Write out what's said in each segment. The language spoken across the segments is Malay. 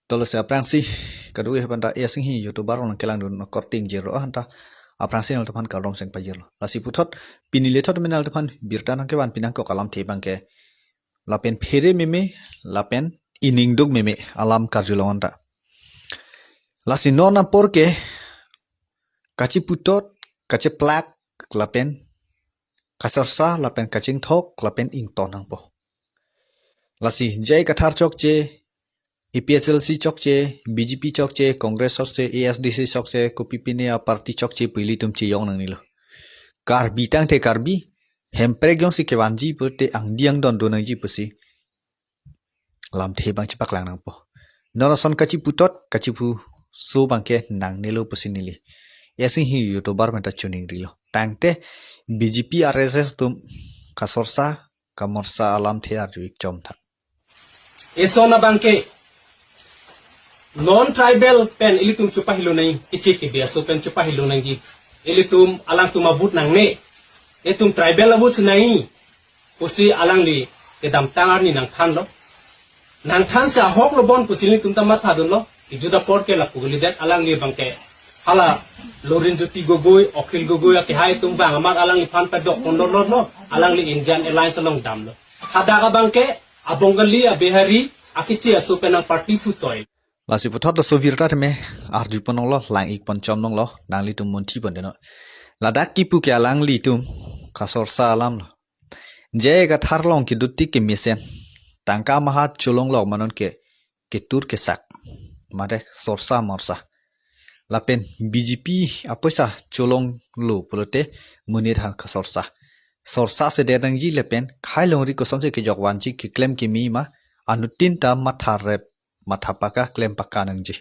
Tolo se aprangsi kadui hebanta Enghi YouTuber on kelang dun korting jero hanta aprangsi nal tepan kalom seng pajero lasi putot pinile tot menal tepan birta nang kewan pinang ko kalam te bangke lapen phere meme lapen iningdug meme alam karjulawanta lasi nona porke kaci putot kaci plak lapen kasarsa lapen kacing thok lapen ington nang po lasi jai kathar chok che EPHLC chok che BJP chok che Congress chok che ASDC chok che kopipine a party chok che pili tum che yong nang nilo karbi tang te karbi hemprek yong si kewanji pute ang diang don do nang ji pusi lam the bang chipak lang nang po nona son kachi putot kachi pu so bangke nang nilo pusi nili Enghi YouTuber menta chuning rilo tang te BJP RSS tum kasorsa kamorsa alam the arjuik chom tha esona bangke non tribal pen ilitum chupahilo nai kiche ke biaso pen chupahilo nai gi ilitum alang tuma but nang ne etum tribal abut nai pusi alang li kedam tangar ni nang than sa hok lo bon pusi ni tum tamat hadun lo ijuda por ke la puguli det alang li bangke hala lorin joti gogoi okil gogoi ke hai tum bang amar alang li fan pa dok pondor lo alang li Indian Airlines along dam lo hadaga bangke abongali abehari akiche aso penang party futoi lasi putot lo sovirta me arju ponong lo lang ik pon chom nong lo nang li tum monchi pon deno ladak kipu ke alang li tum kasorsa alam lo je ga thar long ki dutti ke misen tangka mahat cholong lo manon ke tur ke sak mare sorsa morsa lapen BJP apoisa cholong lo polote munir han kasorsa sorsa se de dang ji lepen khai long ri ko sonse ke jokwan ji ki claim ki mi ma anutin ta mathar rep mathapaka claim pakka nang ji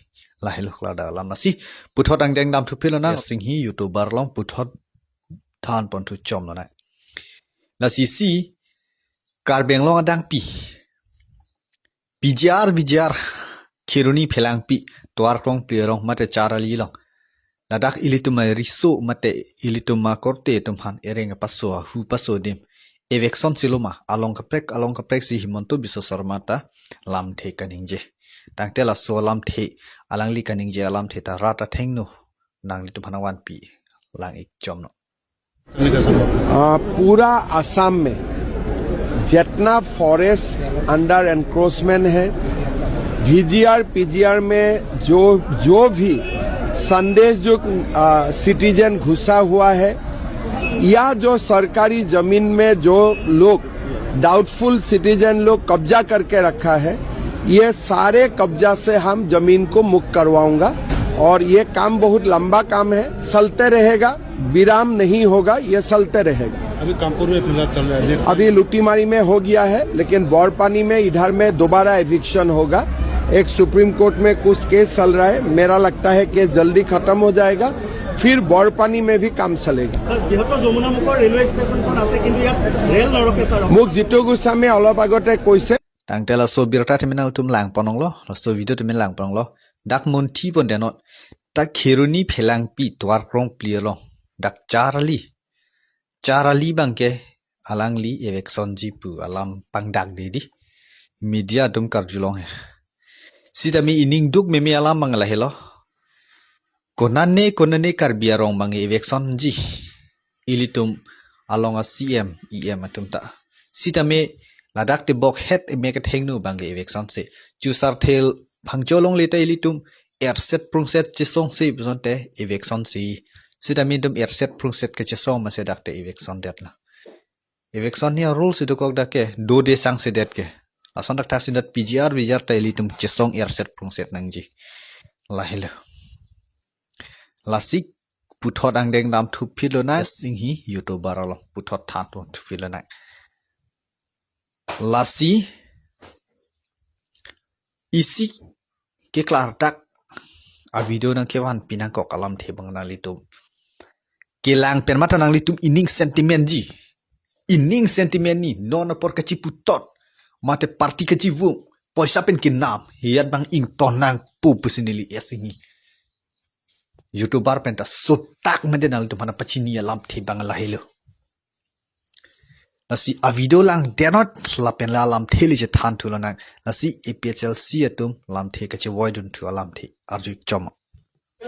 lahil khlada lam nasi puthot ang deng dam thu philona Enghi YouTuber long puthot than pon thu chom na nasi si karbeng long adang pi bijar khiruni phelang pi twar klong plirong mate charali long ladak ilituma riso mate ilituma korte tumhan ereng paso hu paso dim evekson siloma along kaprek si himonto biso sarmata lam the kaningje tangtela so lam the alangli kaningje alam the ta rata thengno nangli tumhana wan pi lang ik chomno पूरा असम में जितना forest under encroachment है पीजीआर में जो भी संदेश जो सिटीजन घुसा हुआ है या जो सरकारी जमीन में जो लोग डाउटफुल सिटीजन लोग कब्जा करके रखा है ये सारे कब्जा से हम जमीन को मुक्त करवाऊंगा और ये काम बहुत लंबा काम है चलते रहेगा विराम नहीं होगा ये चलते रहेगा अभी कानपुर में फिलहाल चल रहा है अभी लुटीमारी में हो गया है लेकिन बोरपानी में इधर में दोबारा एविक्शन होगा एक सुप्रीम कोर्ट में कुछ केस चल रहा है मेरा लगता है केस जल्दी खत्म हो जाएगा फिर बोरपानी में भी काम चलेगा रेलवे स्टेशन मुख जितु गोस्वामी अलप आगते কৈছে tangtela so birta terminal tum lang ponong lo so video tum lang ponong lo dak mon thi pon denot ta khiruni phelang pi twar krong clear lo dak charali bangke alangli election jipu alam pangdak dedi media tum karjulong he sidami ining duk meme alam mangla helo konane karbia rong bangi election ji ilitum along a CM EM atum ta sidame ladak te bok het make thengnu bangi election se chusar thel phangcholong leta ilitum erset prungset chisong se bizonte election si sidami dum erset prungset ke chisong ma se dakte election det la election ni rules itu kok dake do de sang se det ke ason dak tasindat PGR ta ilitum chisong erset prungset nangji lahila lasik puthot ang deng dam thu philona Enghi YouTuber lo puthot than thu philona lasi isi ke klar tak a video nang kewan pinang ko kalam the bang na litum kelang permata nang litum ining sentiment ni non por kachi putot mate parti kachi vu poisa pen kinam hiat bang ing tonang pu pusinili Enghi YouTuber penta sotak mendenal tu mana pachini alam the bang lahilo lasi avido lang denot lapen la lam theli je than thu lanang lasi APHL si atum lam the ka che voidun thu alam the arju chom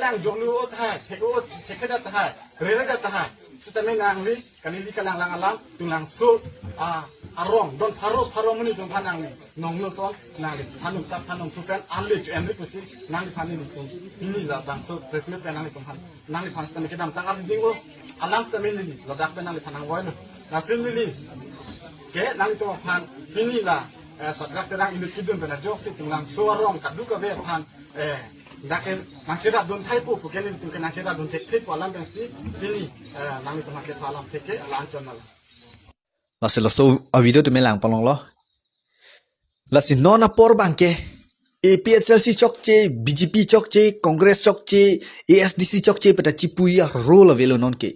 lang jonglu ot hai thekeda hai rerega hai sitame nang li kanili kalang lang alam tulang sul arong don pharo muni don phanang ni nong no ton nang li phanum ta phanum tu kan anli ju enri kusi nang li phani ni ton ini la bang so reflect nang li ton phan nang li phan sitame kedam tang ar dingo alam sitame ni lodak pe nang li phanang woi no na fin li ke nang to phan fini la sadrak terang ini kidun bena jok si tulang so arong kadu ka be phan Dakin masyarakat don thaipu pukenin tungke masyarakat don teknik walam bengsi ini nami tu masyarakat walam teke lanconal. lasi lo so avido tu melang palong lo lasi nona por bangke APHL si chok che BJP chok che Congress chok che ASDC chok che pada cipuya role velo non ke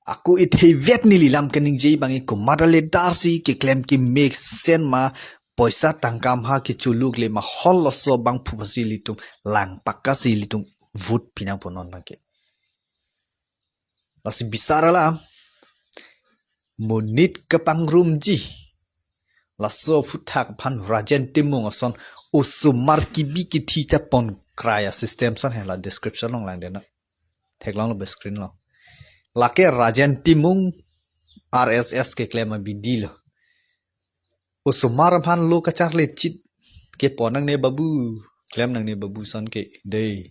aku it hevet ni lilam kening jei bangi ko madale darsi ke claim ki make sen ma poisa tangkam ha ki chuluk le ma hol so bang phupasi litum lang pakasi litum vote pinang ponon bangke lasi bisara la monit ke pangrum ji laso futhak phan rajen timung ason usumar ki bi ki thita pon kraya system san hela description long lang dena theklang lo screen lo lake rajen timung RSS ke claim bi dil usumar phan lo ka charle chit ke ponang ne babu claim nang ne babu san ke dei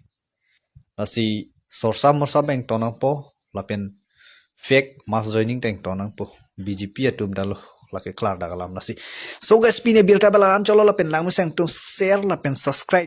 lasi sorsa morsa bank tonang po lapen fake mass joining tank tonang po BJP atum dalo lake klar dagalam nasi so guys pine Abirta bala an cholo lapen lang musang tum share lapen subscribe